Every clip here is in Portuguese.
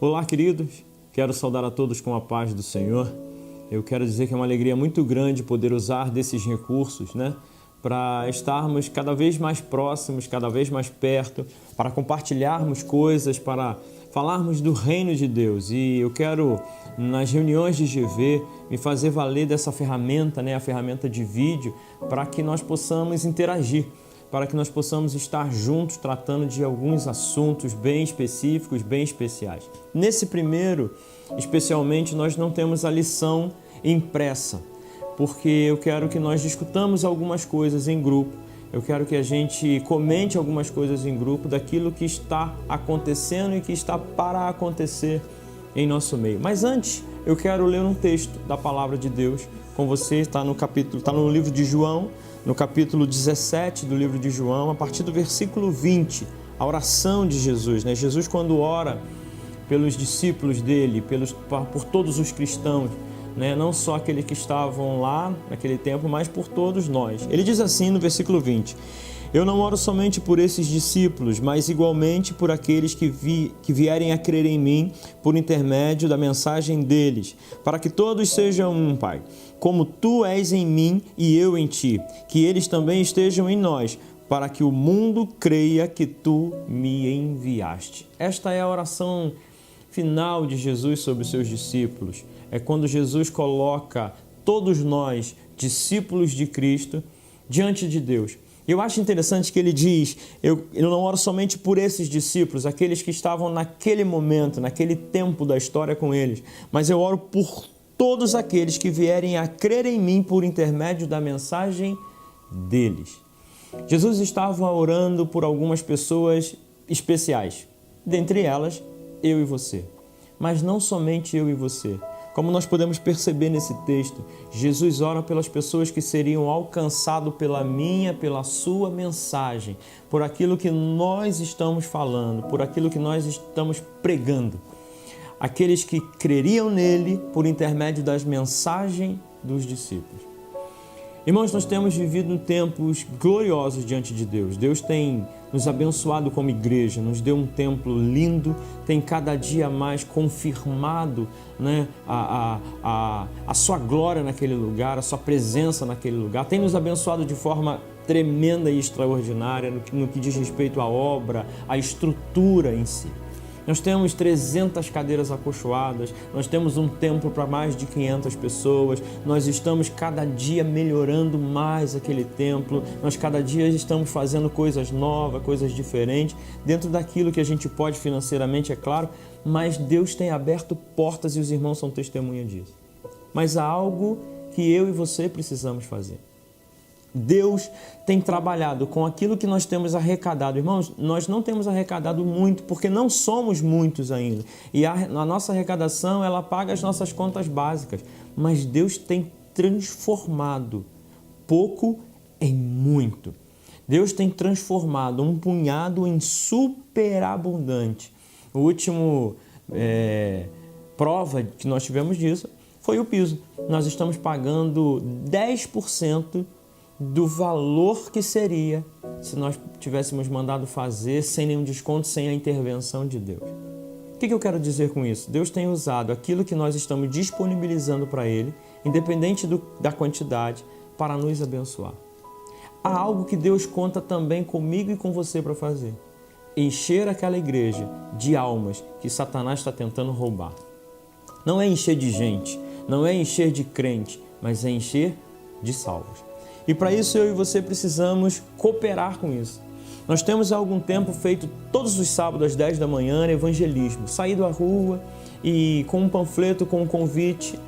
Olá, queridos. Quero saudar a todos com a paz do Senhor. Eu quero dizer que é uma alegria muito grande poder usar desses recursos, para estarmos cada vez mais próximos, cada vez mais perto, para compartilharmos coisas, para falarmos do reino de Deus. E eu quero, nas reuniões de GV, me fazer valer dessa ferramenta, a ferramenta de vídeo, para que nós possamos interagir, para que nós possamos estar juntos tratando de alguns assuntos bem específicos, bem especiais. Nesse primeiro, especialmente, nós não temos a lição impressa, porque eu quero que nós discutamos algumas coisas em grupo, eu quero que a gente comente algumas coisas em grupo daquilo que está acontecendo e que está para acontecer em nosso meio. Mas antes, eu quero ler um texto da Palavra de Deus com você, está no livro de João, no capítulo 17 do livro de João, a partir do versículo 20, a oração de Jesus. Jesus, quando ora pelos discípulos dele, por todos os cristãos, não só aqueles que estavam lá naquele tempo, mas por todos nós. Ele diz assim no versículo 20: Eu não oro somente por esses discípulos, mas igualmente por aqueles que vierem a crer em mim por intermédio da mensagem deles, para que todos sejam um, Pai, como Tu és em mim e eu em Ti, que eles também estejam em nós, para que o mundo creia que Tu me enviaste. Esta é a oração final de Jesus sobre os seus discípulos. É quando Jesus coloca todos nós, discípulos de Cristo, diante de Deus. Eu acho interessante que ele diz, eu não oro somente por esses discípulos, aqueles que estavam naquele momento, naquele tempo da história com eles, mas eu oro por todos aqueles que vierem a crer em mim por intermédio da mensagem deles. Jesus estava orando por algumas pessoas especiais, dentre elas, eu e você. Mas não somente eu e você. Como nós podemos perceber nesse texto, Jesus ora pelas pessoas que seriam alcançadas pela sua mensagem, por aquilo que nós estamos falando, por aquilo que nós estamos pregando. Aqueles que creriam nele por intermédio das mensagens dos discípulos. Irmãos, nós temos vivido tempos gloriosos diante de Deus. Deus tem nos abençoado como igreja, nos deu um templo lindo, tem cada dia mais confirmado a sua glória naquele lugar, a sua presença naquele lugar, tem nos abençoado de forma tremenda e extraordinária no que diz respeito à obra, à estrutura em si. Nós temos 300 cadeiras acolchoadas, nós temos um templo para mais de 500 pessoas, nós estamos cada dia melhorando mais aquele templo, nós cada dia estamos fazendo coisas novas, coisas diferentes, dentro daquilo que a gente pode financeiramente, é claro, mas Deus tem aberto portas e os irmãos são testemunha disso. Mas há algo que eu e você precisamos fazer. Deus tem trabalhado com aquilo que nós temos arrecadado. Irmãos, nós não temos arrecadado muito, porque não somos muitos ainda. E a nossa arrecadação, ela paga as nossas contas básicas. Mas Deus tem transformado pouco em muito. Deus tem transformado um punhado em superabundante. O último prova que nós tivemos disso foi o piso. Nós estamos pagando 10% do valor que seria se nós tivéssemos mandado fazer sem nenhum desconto, sem a intervenção de Deus. O que eu quero dizer com isso? Deus tem usado aquilo que nós estamos disponibilizando para Ele, independente da quantidade, para nos abençoar. Há algo que Deus conta também comigo e com você para fazer. Encher aquela igreja de almas que Satanás está tentando roubar. Não é encher de gente, não é encher de crente, mas é encher de salvos. E para isso eu e você precisamos cooperar com isso. Nós temos há algum tempo feito todos os sábados às 10 da manhã evangelismo. Saído à rua e com um panfleto, com um convite,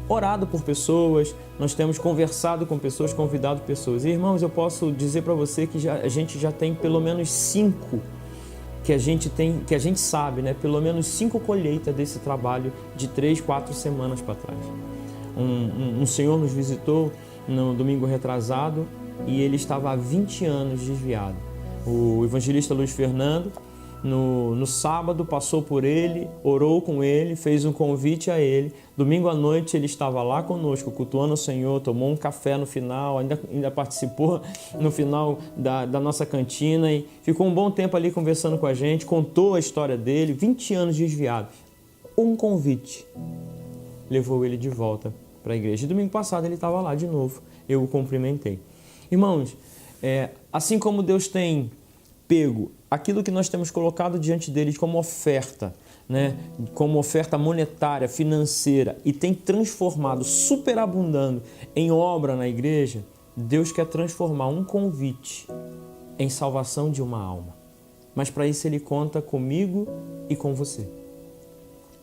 orado por pessoas, nós temos conversado com pessoas, convidado pessoas. E, irmãos, eu posso dizer para você que a gente já tem pelo menos 5 que a gente sabe, pelo menos 5 colheitas desse trabalho de 3, 4 semanas para trás. Um senhor nos visitou no domingo retrasado e ele estava há 20 anos desviado. O evangelista Luiz Fernando, no sábado, passou por ele, orou com ele, fez um convite a ele. Domingo à noite ele estava lá conosco, cultuando o Senhor, tomou um café no final, ainda participou no final da nossa cantina e ficou um bom tempo ali conversando com a gente, contou a história dele, 20 anos desviado. Um convite levou ele de volta para a igreja. E domingo passado ele estava lá de novo, eu o cumprimentei. Irmãos, assim como Deus tem pego aquilo que nós temos colocado diante dele como oferta, né, como oferta monetária, financeira, e tem transformado, superabundando em obra na igreja, Deus quer transformar um convite em salvação de uma alma. Mas para isso Ele conta comigo e com você.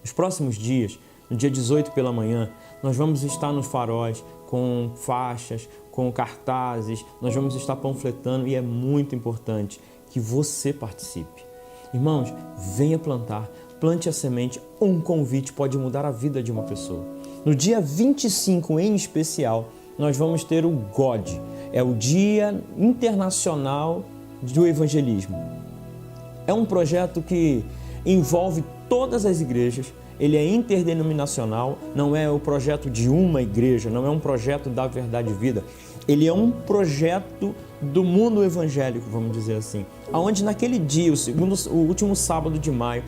Nos próximos dias, no dia 18 pela manhã, nós vamos estar nos faróis com faixas, com cartazes, nós vamos estar panfletando e é muito importante que você participe. Irmãos, venha plantar, plante a semente, um convite pode mudar a vida de uma pessoa. No dia 25 em especial, nós vamos ter o GOD, é o Dia Internacional do Evangelismo. É um projeto que envolve todas as igrejas, ele é interdenominacional, não é o projeto de uma igreja, não é um projeto da Verdade e Vida, ele é um projeto do mundo evangélico, vamos dizer assim, onde naquele dia, o último sábado de maio,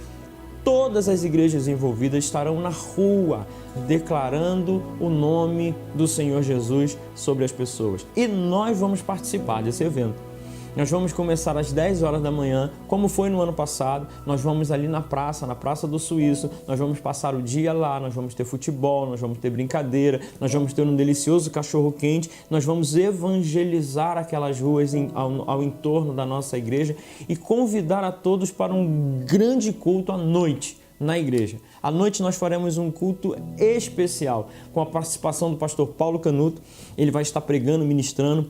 todas as igrejas envolvidas estarão na rua declarando o nome do Senhor Jesus sobre as pessoas. E nós vamos participar desse evento. Nós vamos começar às 10 horas da manhã, como foi no ano passado. Nós vamos ali na Praça do Suíço, nós vamos passar o dia lá, nós vamos ter futebol, nós vamos ter brincadeira, nós vamos ter um delicioso cachorro-quente, nós vamos evangelizar aquelas ruas ao entorno da nossa igreja e convidar a todos para um grande culto à noite na igreja. À noite nós faremos um culto especial com a participação do pastor Paulo Canuto. Ele vai estar pregando, ministrando,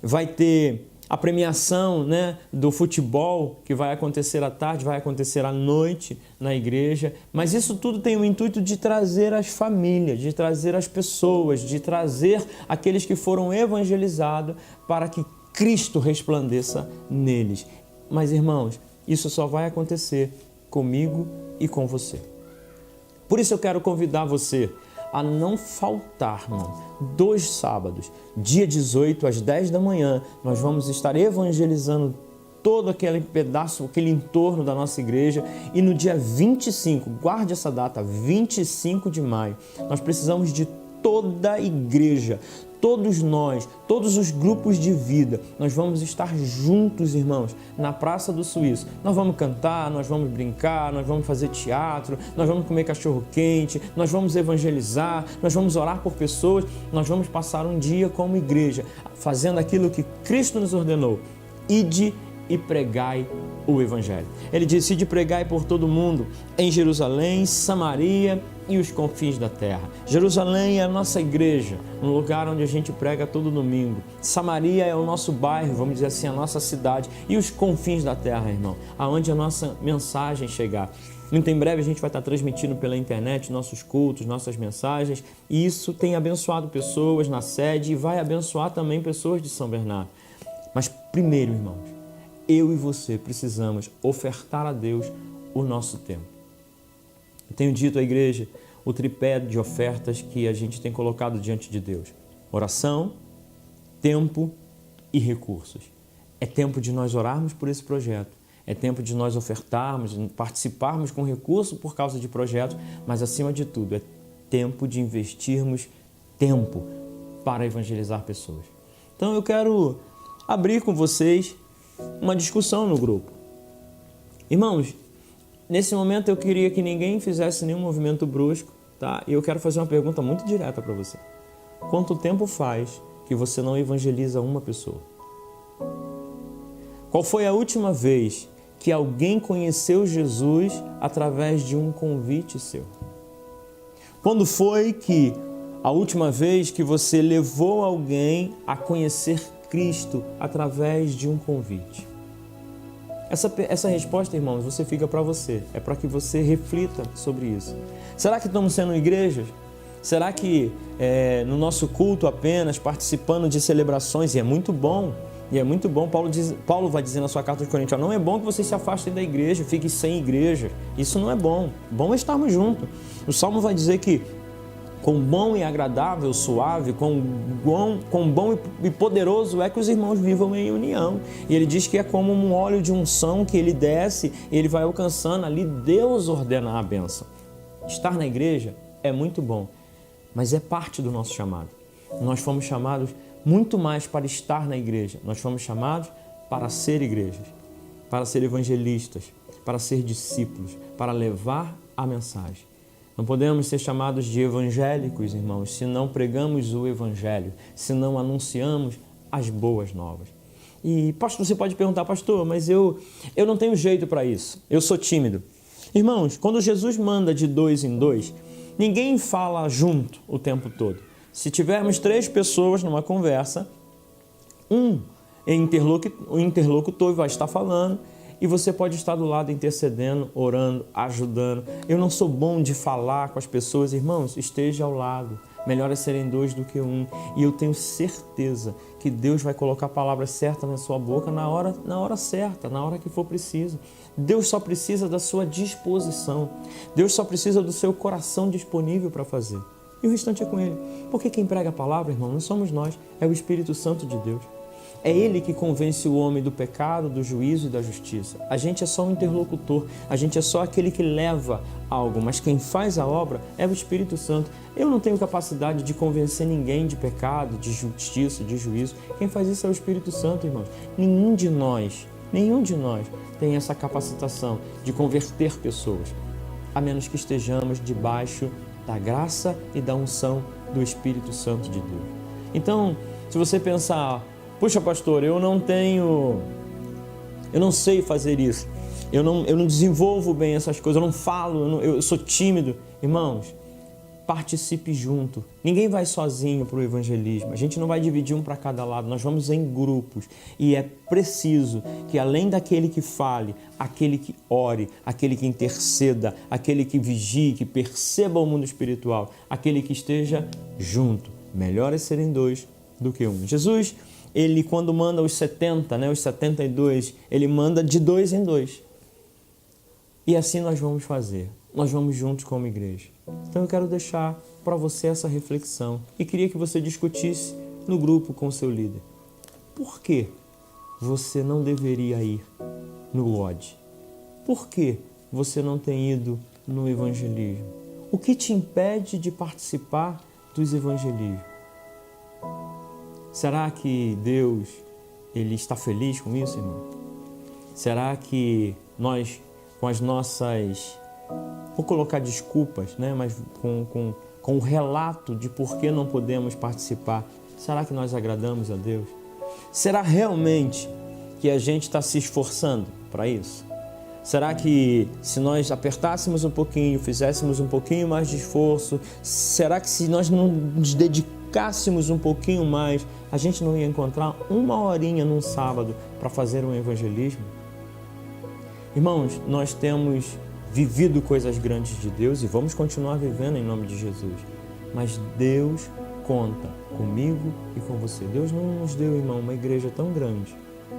vai ter a premiação, né, do futebol, que vai acontecer à tarde, vai acontecer à noite na igreja. Mas isso tudo tem o intuito de trazer as famílias, de trazer as pessoas, de trazer aqueles que foram evangelizados para que Cristo resplandeça neles. Mas, irmãos, isso só vai acontecer comigo e com você. Por isso eu quero convidar você a não faltar, irmão. 2 sábados, dia 18 às 10 da manhã, nós vamos estar evangelizando todo aquele pedaço, aquele entorno da nossa igreja. E no dia 25, guarde essa data, 25 de maio, nós precisamos de toda a igreja, todos nós, todos os grupos de vida, nós vamos estar juntos, irmãos, na Praça do Suíço. Nós vamos cantar, nós vamos brincar, nós vamos fazer teatro, nós vamos comer cachorro-quente, nós vamos evangelizar, nós vamos orar por pessoas, nós vamos passar um dia como igreja, fazendo aquilo que Cristo nos ordenou: ide e pregai o Evangelho. Ele disse: ide e pregai por todo o mundo, em Jerusalém, Samaria e os confins da terra. Jerusalém é a nossa igreja, um lugar onde a gente prega todo domingo. Samaria é o nosso bairro, vamos dizer assim, a nossa cidade. E os confins da terra, irmão, aonde a nossa mensagem chegar. Muito em breve a gente vai estar transmitindo pela internet nossos cultos, nossas mensagens, e isso tem abençoado pessoas na sede e vai abençoar também pessoas de São Bernardo. Mas primeiro, irmãos, eu e você precisamos ofertar a Deus o nosso tempo. Eu tenho dito à igreja o tripé de ofertas que a gente tem colocado diante de Deus: oração, tempo e recursos. É tempo de nós orarmos por esse projeto, é tempo de nós ofertarmos, participarmos com recurso por causa de projetos, mas acima de tudo é tempo de investirmos tempo para evangelizar pessoas. Então eu quero abrir com vocês uma discussão no grupo. Irmãos, nesse momento eu queria que ninguém fizesse nenhum movimento brusco, tá? E eu quero fazer uma pergunta muito direta para você. Quanto tempo faz que você não evangeliza uma pessoa? Qual foi a última vez que alguém conheceu Jesus através de um convite seu? Quando foi que a última vez que você levou alguém a conhecer Cristo através de um convite? Essa resposta, irmãos, você fica para você. É para que você reflita sobre isso. Será que estamos sendo igrejas? Será que no nosso culto apenas participando de celebrações, e é muito bom, E é muito bom, Paulo vai dizer na sua carta aos Coríntios, não é bom que vocês se afastem da igreja, fiquem sem igreja. Isso não é bom. Bom é estarmos juntos. O Salmo vai dizer que quão bom e agradável, suave, quão bom e poderoso é que os irmãos vivam em união. E ele diz que é como um óleo de unção que ele desce, ele vai alcançando ali, Deus ordena a bênção. Estar na igreja é muito bom, mas é parte do nosso chamado. Nós fomos chamados muito mais para estar na igreja. Nós fomos chamados para ser igrejas, para ser evangelistas, para ser discípulos, para levar a mensagem. Não podemos ser chamados de evangélicos, irmãos, se não pregamos o evangelho, se não anunciamos as boas novas. E, pastor, você pode perguntar, pastor, mas eu não tenho jeito para isso, eu sou tímido. Irmãos, quando Jesus manda de 2 em 2, ninguém fala junto o tempo todo. Se tivermos 3 pessoas numa conversa, o interlocutor vai estar falando e você pode estar do lado intercedendo, orando, ajudando. Eu não sou bom de falar com as pessoas, irmãos, esteja ao lado. Melhor é serem 2 do que 1. E eu tenho certeza que Deus vai colocar a palavra certa na sua boca na hora certa, na hora que for preciso. Deus só precisa da sua disposição. Deus só precisa do seu coração disponível para fazer. E o restante é com Ele. Porque quem prega a palavra, irmão, não somos nós, é o Espírito Santo de Deus. É Ele que convence o homem do pecado, do juízo e da justiça. A gente é só um interlocutor, a gente é só aquele que leva algo, mas quem faz a obra é o Espírito Santo. Eu não tenho capacidade de convencer ninguém de pecado, de justiça, de juízo. Quem faz isso é o Espírito Santo, irmãos. Nenhum de nós tem essa capacitação de converter pessoas, a menos que estejamos debaixo da graça e da unção do Espírito Santo de Deus. Então, se você pensar, puxa, pastor, eu não sei fazer isso, eu não desenvolvo bem essas coisas, eu não falo, eu sou tímido. Irmãos, participe junto. Ninguém vai sozinho para o evangelismo. A gente não vai dividir um para cada lado, nós vamos em grupos. E é preciso que além daquele que fale, aquele que ore, aquele que interceda, aquele que vigie, que perceba o mundo espiritual, aquele que esteja junto. Melhor é serem 2 do que 1. Jesus, ele quando manda os 70, os 72, ele manda de 2 em 2. E assim nós vamos fazer. Nós vamos juntos como igreja. Então eu quero deixar para você essa reflexão e queria que você discutisse no grupo com o seu líder. Por que você não deveria ir no WOD? Por que você não tem ido no evangelismo? O que te impede de participar dos evangelismos? Será que Deus ele está feliz com isso, irmão? Será que nós, com as nossas... Vou colocar desculpas, mas com o relato de por que não podemos participar, será que nós agradamos a Deus? Será realmente que a gente está se esforçando para isso? Será que se nós apertássemos um pouquinho, fizéssemos um pouquinho mais de esforço, será que se nós não nos dedicássemos um pouquinho mais, a gente não ia encontrar uma horinha num sábado para fazer um evangelismo? Irmãos, nós temos vivido coisas grandes de Deus e vamos continuar vivendo em nome de Jesus. Mas Deus conta comigo e com você. Deus não nos deu, irmão, uma igreja tão grande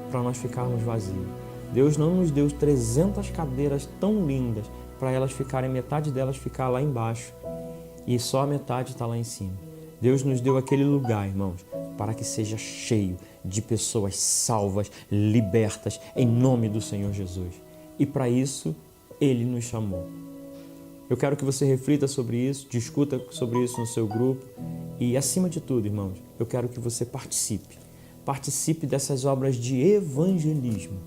para nós ficarmos vazios. Deus não nos deu 300 cadeiras tão lindas para elas ficarem, metade delas ficar lá embaixo e só a metade está lá em cima. Deus nos deu aquele lugar, irmãos, para que seja cheio de pessoas salvas, libertas, em nome do Senhor Jesus. E para isso, Ele nos chamou. Eu quero que você reflita sobre isso, discuta sobre isso no seu grupo e, acima de tudo, irmãos, eu quero que você participe. Participe dessas obras de evangelismo.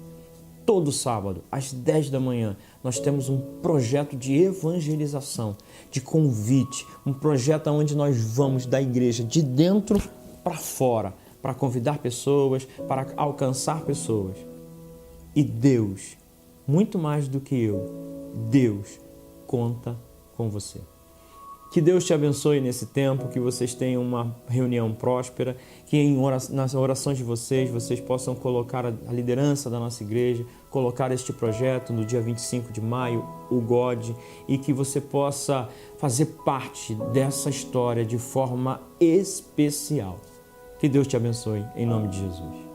Todo sábado, às 10 da manhã, nós temos um projeto de evangelização, de convite, um projeto onde nós vamos da igreja de dentro para fora, para convidar pessoas, para alcançar pessoas. E Deus, muito mais do que eu, Deus conta com você. Que Deus te abençoe nesse tempo, que vocês tenham uma reunião próspera, que nas orações de vocês possam colocar a liderança da nossa igreja, colocar este projeto no dia 25 de maio, o GOD, e que você possa fazer parte dessa história de forma especial. Que Deus te abençoe, em nome de Jesus.